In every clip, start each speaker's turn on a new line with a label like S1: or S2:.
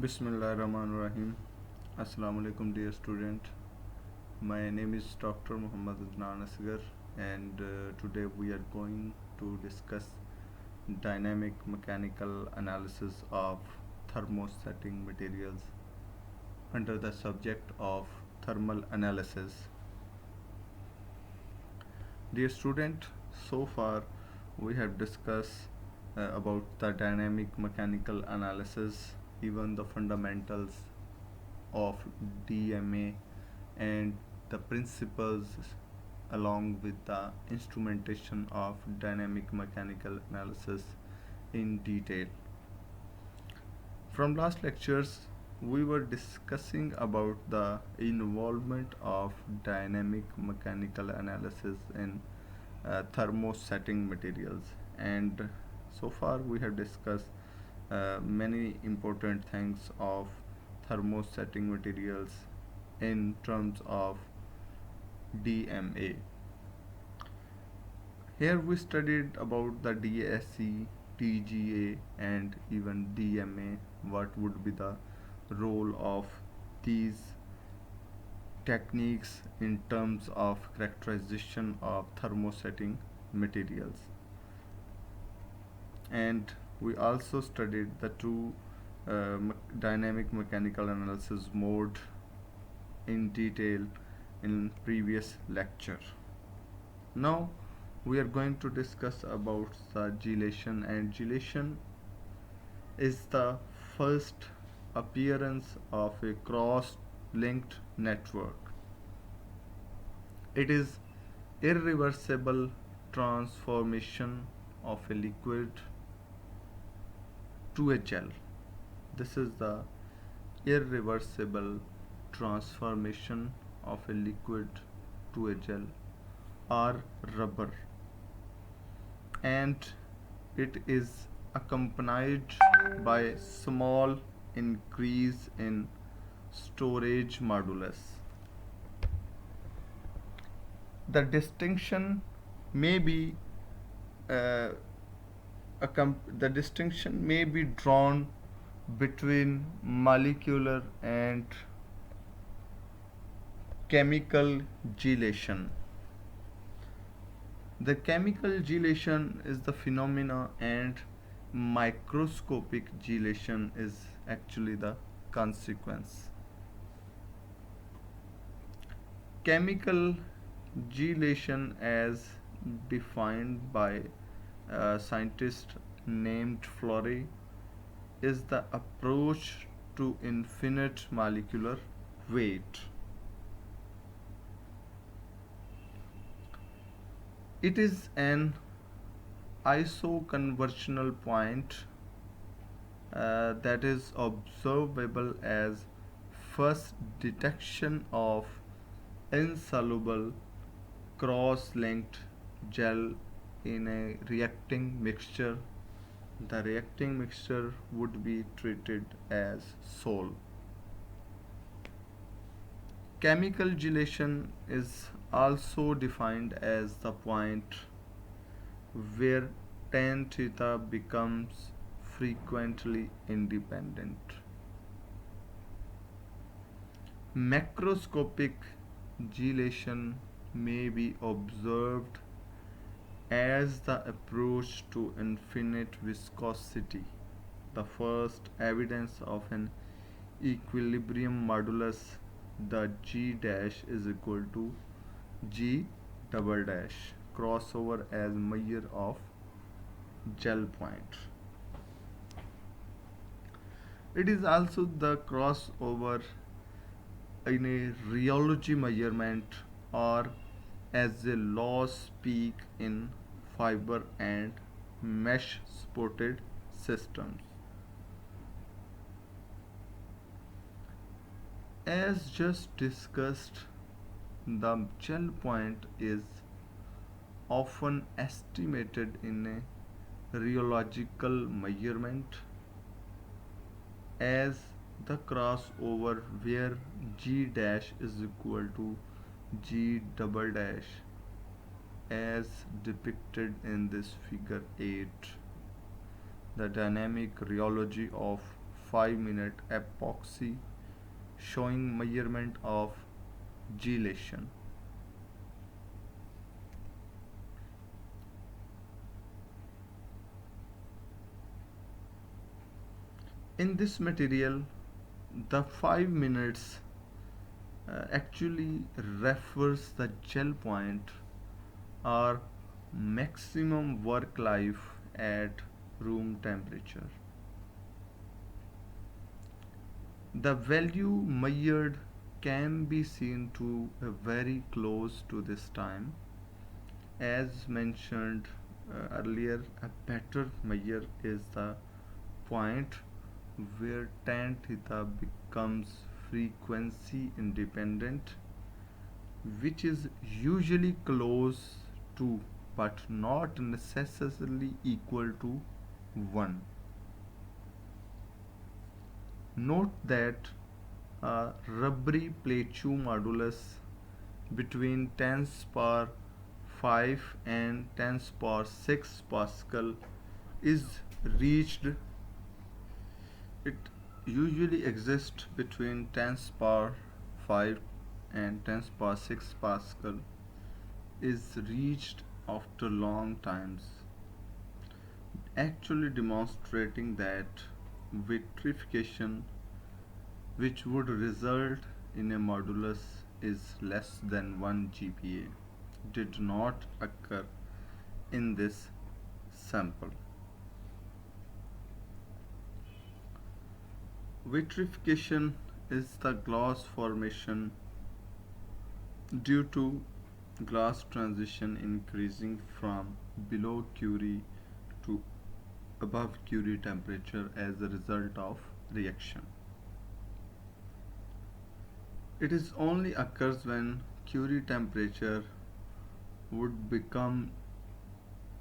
S1: Bismillahirrahmanirrahim. Assalamu alaikum, dear student. My name is Dr. Muhammad Adnan Asgar, and today we are going to discuss dynamic mechanical analysis of thermosetting materials under the subject of thermal analysis. Dear student, so far we have discussed about the dynamic mechanical analysis, even the fundamentals of DMA and the principles along with the instrumentation of dynamic mechanical analysis in detail. From last lectures, we were discussing about the involvement of dynamic mechanical analysis in thermosetting materials, and so far we have discussed many important things of thermosetting materials in terms of DMA. Here we studied about the DSC, TGA, and even DMA. What would be the role of these techniques in terms of characterization of thermosetting materials? And we also studied the two dynamic mechanical analysis mode in detail in previous lecture. Now we are going to discuss about the gelation, and gelation is the first appearance of a cross-linked network. It is irreversible transformation of a liquid to a gel. This is the irreversible transformation of a liquid to a gel or rubber, and it is accompanied by small increase in storage modulus. The distinction may be uh, the distinction may be drawn between molecular and chemical gelation. The chemical gelation is the phenomena, and microscopic gelation is actually the consequence. Chemical gelation, as defined by a scientist named Fleury, is the approach to infinite molecular weight. It is an isoconversional point that is observable as first detection of insoluble cross-linked gel in a reacting mixture. The reacting mixture would be treated as sol. Chemical gelation is also defined as the point where tan theta becomes frequently independent. Macroscopic gelation may be observed as the approach to infinite viscosity, the first evidence of an equilibrium modulus, the G dash is equal to G double dash, crossover as measure of gel point. It is also the crossover in a rheology measurement, or as a loss peak in fiber and mesh supported systems. As just discussed, the gel point is often estimated in a rheological measurement as the crossover where G dash is equal to G double dash, as depicted in this figure 8. The dynamic rheology of 5-minute epoxy showing measurement of gelation. In this material, the 5 minutes actually refers the gel point or maximum work life at room temperature. The value measured can be seen to very close to this time. As mentioned earlier, a better measure is the point where tan theta becomes frequency independent, which is usually close to but not necessarily equal to 1. Note that a rubbery plateau modulus between 10 power 5 and 10 power 6 Pascal is reached. It usually exists between 10 power 5 and 10 power 6 Pascal is reached after long times, actually demonstrating that vitrification, which would result in a modulus is less than 1 GPa, did not occur in this sample. Vitrification is the glass formation due to glass transition increasing from below Curie to above Curie temperature as a result of reaction. It is only occurs when Curie temperature would become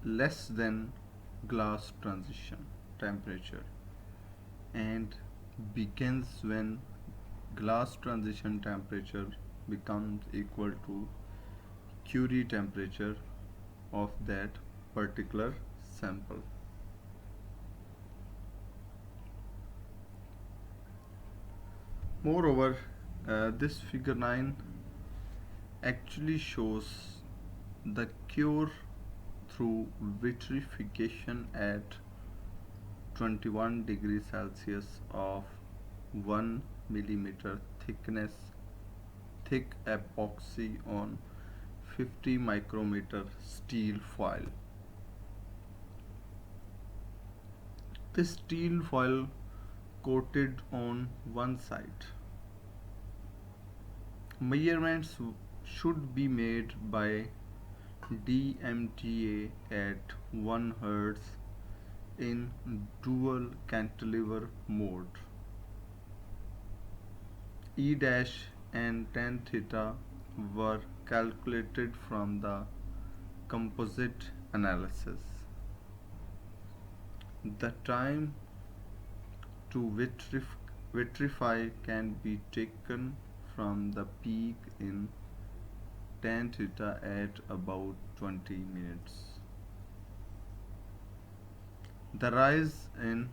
S1: less than glass transition temperature and begins when glass transition temperature becomes equal to Curie temperature of that particular sample. Moreover, this figure 9 actually shows the cure through vitrification at 21 degrees Celsius of 1 millimeter thickness thick epoxy on 50 micrometer steel foil. This steel foil coated on one side. Measurements should be made by DMTA at 1 Hz in dual cantilever mode. E dash and tan theta were calculated from the composite analysis. The time to vitrify can be taken from the peak in tan theta at about 20 minutes. The rise in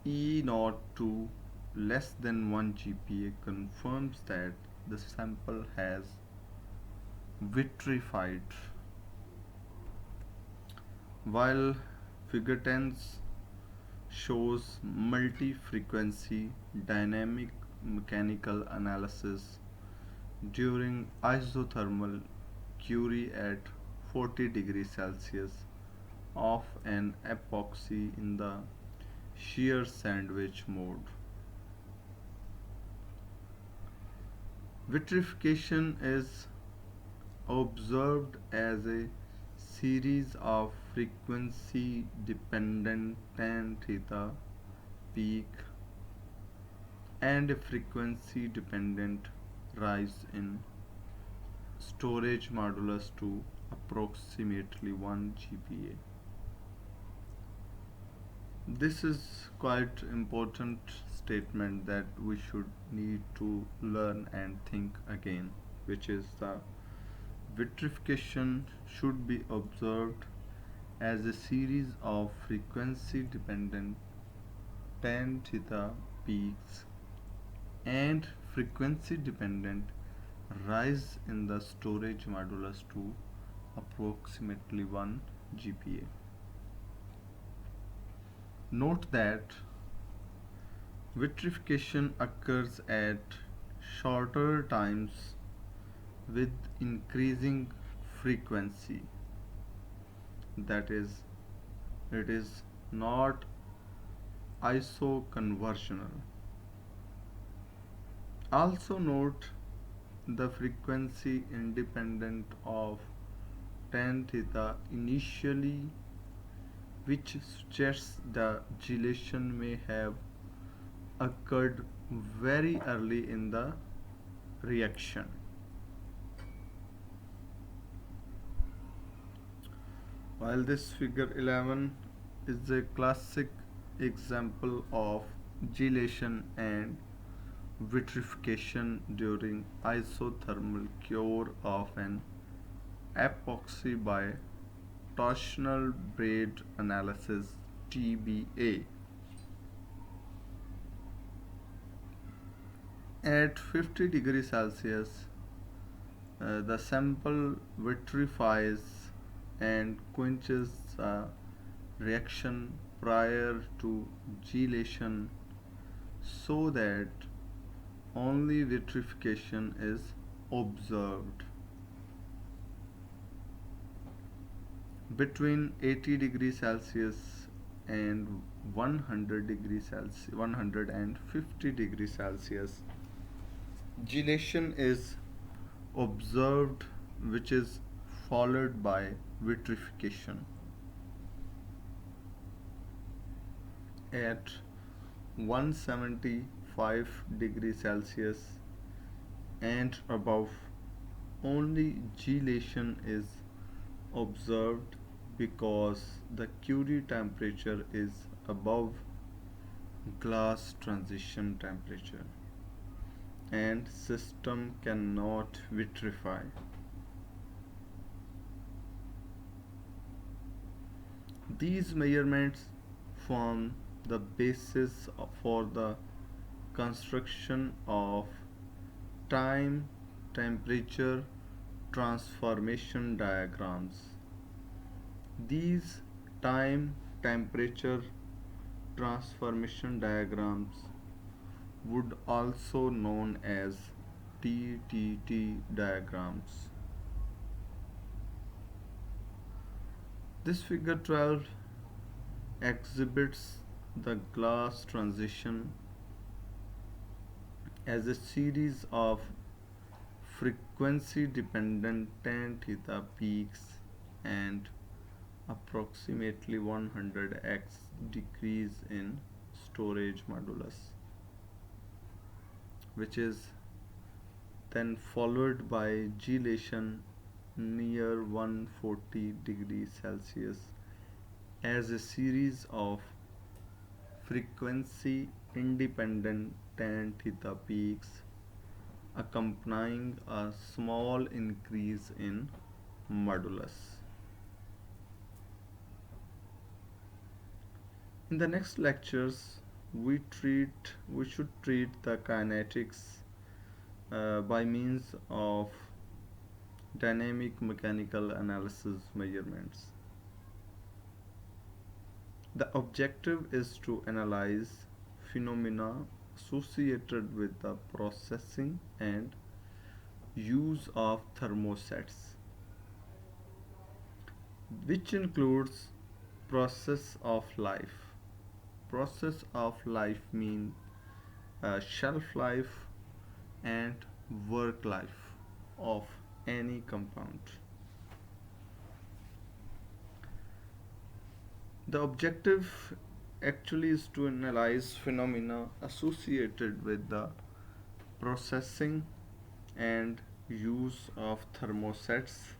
S1: E naught to less than 1 GPa confirms that the sample has vitrified, while figure 10 shows multi-frequency dynamic mechanical analysis during isothermal Curie at 40 degrees Celsius of an epoxy in the shear sandwich mode. Vitrification is observed as a series of frequency dependent tan theta peak and a frequency dependent rise in storage modulus to approximately 1 GPa. This is quite important statement that we should need to learn and think again, which is the vitrification should be observed as a series of frequency dependent tan theta peaks and frequency dependent rise in the storage modulus to approximately 1 GPa. Note that vitrification occurs at shorter times with increasing frequency. That is, it is not isoconversional. Also note the frequency independent of tan theta initially, which suggests the gelation may have occurred very early in the reaction. While this figure 11 is a classic example of gelation and vitrification during isothermal cure of an epoxy by torsional braid analysis TBA. At 50 degrees Celsius, the sample vitrifies and quenches a reaction prior to gelation so that only vitrification is observed. Between 80 degrees Celsius and 100 degrees Celsius, 150 degrees Celsius, gelation is observed, which is followed by vitrification. At 175 degrees Celsius and above, only gelation is observed because the Curie temperature is above glass transition temperature and system cannot vitrify. These measurements form the basis for the construction of time temperature transformation diagrams. These time temperature transformation diagrams would also known as TTT diagrams. This figure 12 exhibits the glass transition as a series of frequency dependent tan theta peaks and approximately 100x decrease in storage modulus, which is then followed by gelation near 140 degrees Celsius as a series of frequency independent tan theta peaks accompanying a small increase in modulus. In the next lectures, we should treat the kinetics by means of dynamic mechanical analysis measurements. The objective is to analyze phenomena associated with the processing and use of thermosets, which includes process of life. Process of life means shelf life and work life of any compound. The objective actually is to analyze phenomena associated with the processing and use of thermosets,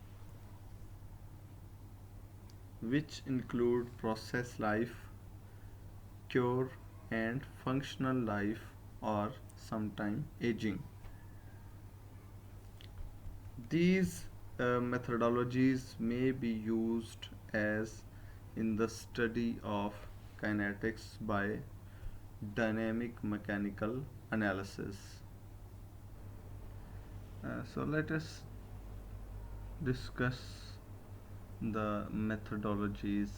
S1: which include process life, cure, and functional life, or sometime aging. These methodologies may be used as in the study of kinetics by dynamic mechanical analysis. So let us discuss the methodologies,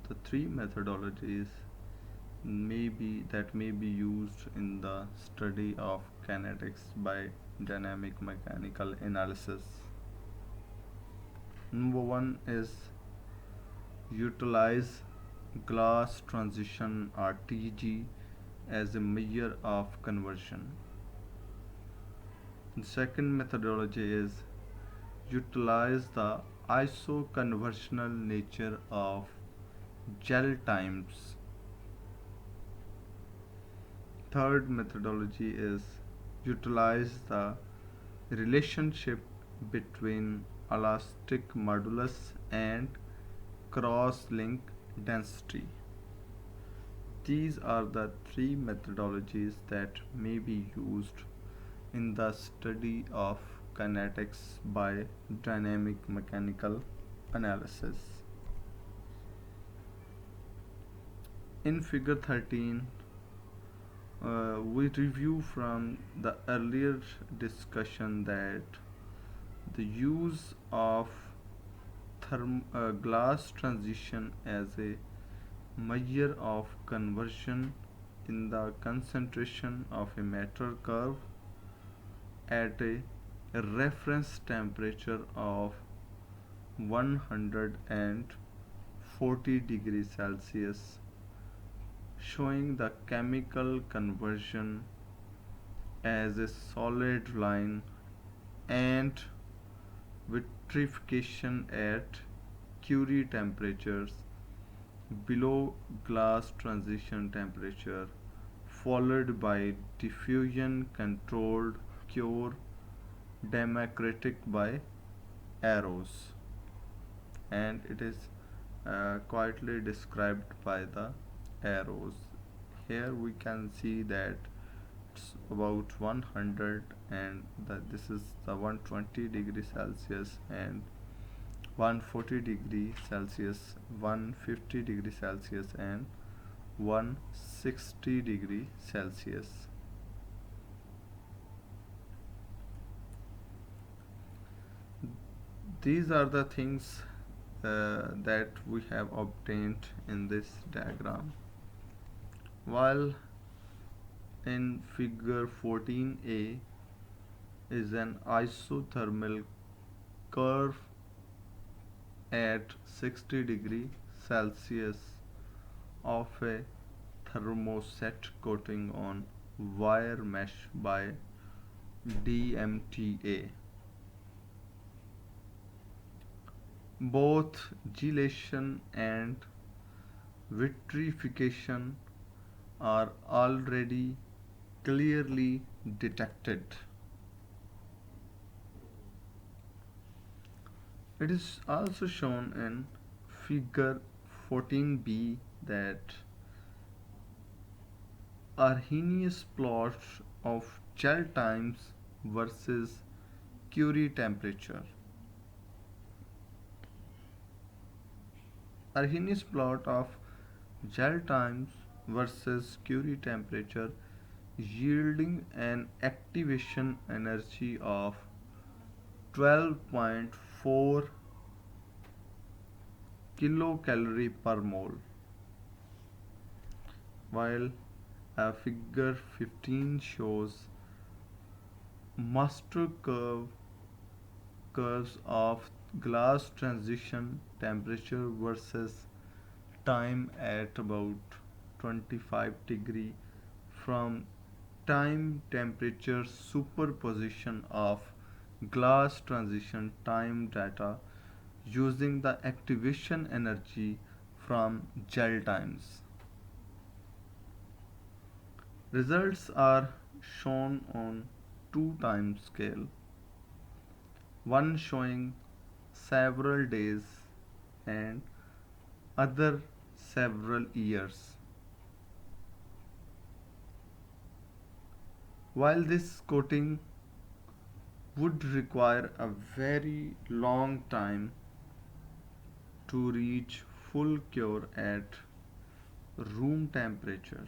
S1: the three methodologies may be used in the study of kinetics by dynamic mechanical analysis. Number one is utilize glass transition or TG as a measure of conversion. The second methodology is utilize the isoconversional nature of gel times. Third methodology is utilize the relationship between elastic modulus and cross-link density. These are the three methodologies that may be used in the study of kinetics by dynamic mechanical analysis. In figure 13, we review from the earlier discussion that the use of glass transition as a measure of conversion in the concentration of a matter curve at a reference temperature of 140 degrees Celsius, showing the chemical conversion as a solid line and vitrification at Curie temperatures below glass transition temperature, followed by diffusion controlled cure democratic by arrows, and it is quietly described by the arrows. Here we can see that it's about 100 and this is the 120 degrees Celsius and 140 degree Celsius, 150 degree Celsius and 160 degree Celsius. These are the things that we have obtained in this diagram. While in figure 14a is an isothermal curve at 60 degree Celsius of a thermoset coating on wire mesh by DMTA. Both gelation and vitrification are already clearly detected. It is also shown in figure 14b that Arrhenius plots of gel times versus Curie temperature. Arrhenius plot of gel times versus Curie temperature yielding an activation energy of 12.4 kilocalorie per mole, while figure 15 shows master curves of glass transition temperature versus time at about 25 degree from time temperature superposition of glass transition time data using the activation energy from gel times. Results are shown on two time scale, one showing several days and other several years. While this coating would require a very long time to reach full cure at room temperature,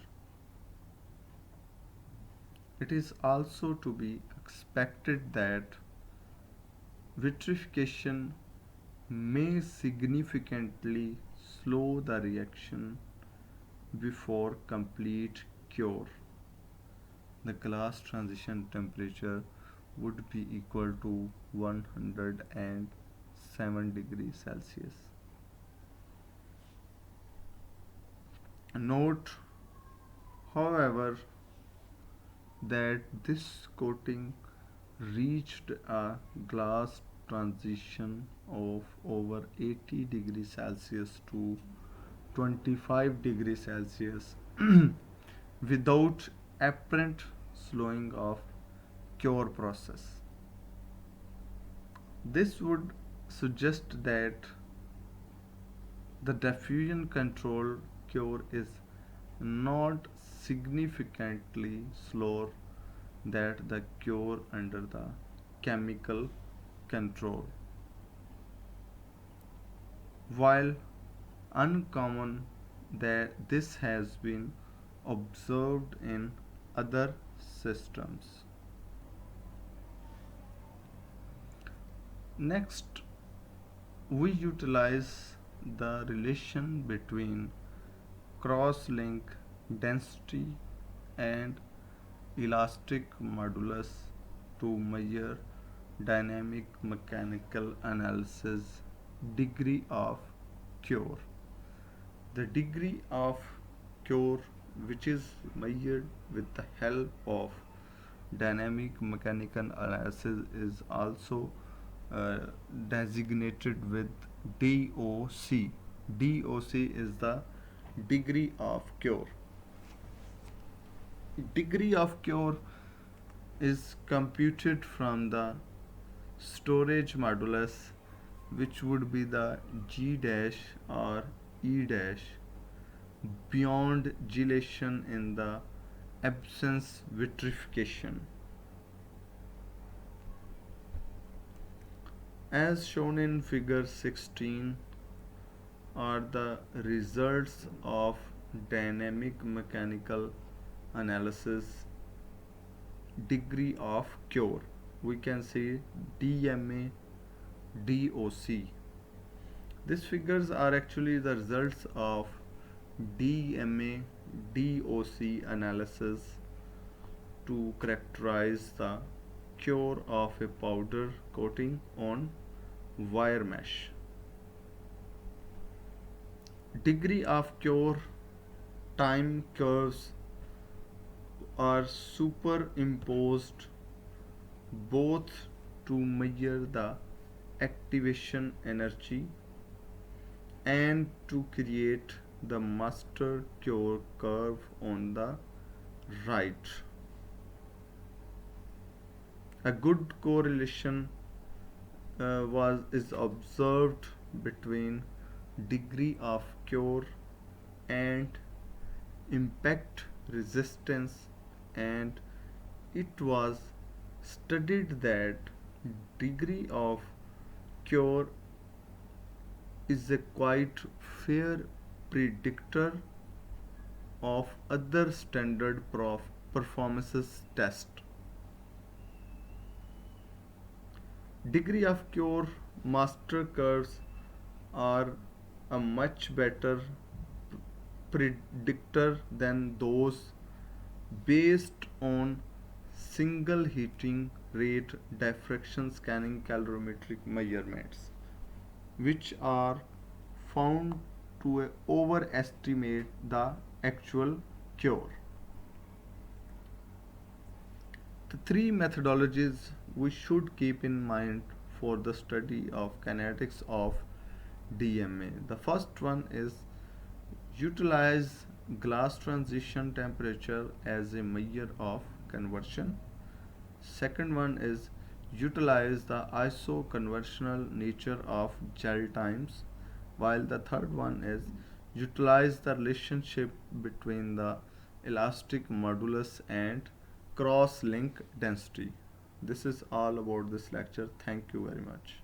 S1: It is also to be expected that vitrification may significantly slow the reaction before complete cure. The glass transition temperature would be equal to 107 degrees Celsius. Note, however, that this coating reached a glass transition of over 80 degrees Celsius to 25 degrees Celsius without apparent slowing of cure process. This would suggest that the diffusion control cure is not significantly slower than the cure under the chemical control. While uncommon, that this has been observed in other systems. Next, we utilize the relation between cross-link density and elastic modulus to measure dynamic mechanical analysis degree of cure. The degree of cure, which is measured with the help of dynamic mechanical analysis, is also uh, designated with DOC. DOC is the degree of cure. Degree of cure is computed from the storage modulus, which would be the G dash or E dash beyond gelation in the absence vitrification. As shown in figure 16 are the results of dynamic mechanical analysis degree of cure. We can see DMA, DOC. These figures are actually the results of DMA, DOC analysis to characterize the cure of a powder coating on wire mesh. Degree of cure time curves are superimposed both to measure the activation energy and to create the master cure curve on the right. A good correlation was is observed between degree of cure and impact resistance, and it was studied that degree of cure is a quite fair predictor of other standard performances test. Degree of cure master curves are a much better predictor than those based on single heating rate diffraction scanning calorimetric measurements, which are found to overestimate the actual cure. The three methodologies we should keep in mind for the study of kinetics of DMA. The first one is utilize glass transition temperature as a measure of conversion. Second one is utilize the isoconversional nature of gel times, while the third one is utilize the relationship between the elastic modulus and cross link density. This is all about this lecture. Thank you very much.